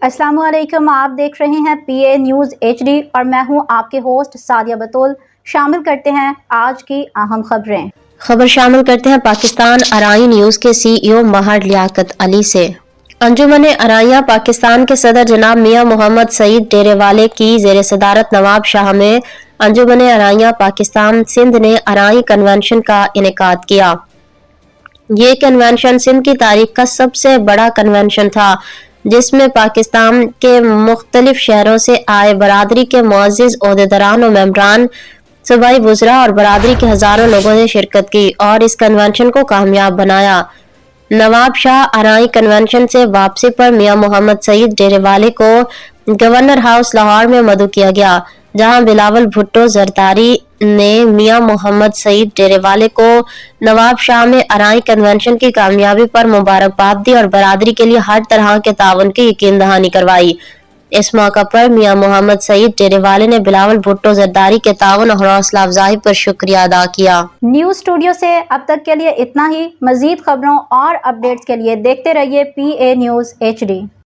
अस्सलाम वालेकुम। आप देख रहे हैं PA न्यूज़ HD और मैं हूं आपके होस्ट सादिया बतूल। शामिल करते हैं आज की अहम खबरें। खबर शामिल करते हैं पाकिस्तान अराई न्यूज़ के CEO महर लियाकत अली से। अंजुमन अराइयाँ पाकिस्तान के सदर जनाब मियाँ मोहम्मद सईद डेरेवाले की ज़ेर सदारत नवाब शाह में अंजुमन अराइयाँ पाकिस्तान सिंध ने अराई कन्वेंशन का इनेकाद किया। ये कन्वेंशन सिंध की तारीख का सबसे बड़ा कन्वेंशन था, जिसमें पाकिस्तान के मुख्तलिफ शहरों से आए बरादरी के मुअज़्ज़िज़ ओहदेदारान और मेंबरान, सूबाई वुज़रा और बरादरी के हज़ारों लोगों ने शिरकत की और इस कन्वेंशन को कामयाब बनाया। नवाब शाह अराई कन्वेंशन से वापसी पर मियाँ मोहम्मद सईद डेरेवाले को गवर्नर हाउस लाहौर में मदऊ किया गया, जहां बिलावल भुट्टो जरदारी ने मियाँ मोहम्मद सईद डेरेवाले को नवाब शाह में अराई कन्वेंशन की कामयाबी पर मुबारकबाद दी और बरादरी के लिए हर तरह के ताउन की यकीन दहानी करवाई। इस मौका पर मियाँ मोहम्मद सईद डेरेवाले ने बिलावल भुट्टो जरदारी के ताउन और हौसला अफजाई पर शुक्रिया अदा किया। न्यूज़ स्टूडियो से अब तक के लिए इतना ही। मजीद खबरों और अपडेट्स के लिए देखते रहिए PA न्यूज़ HD।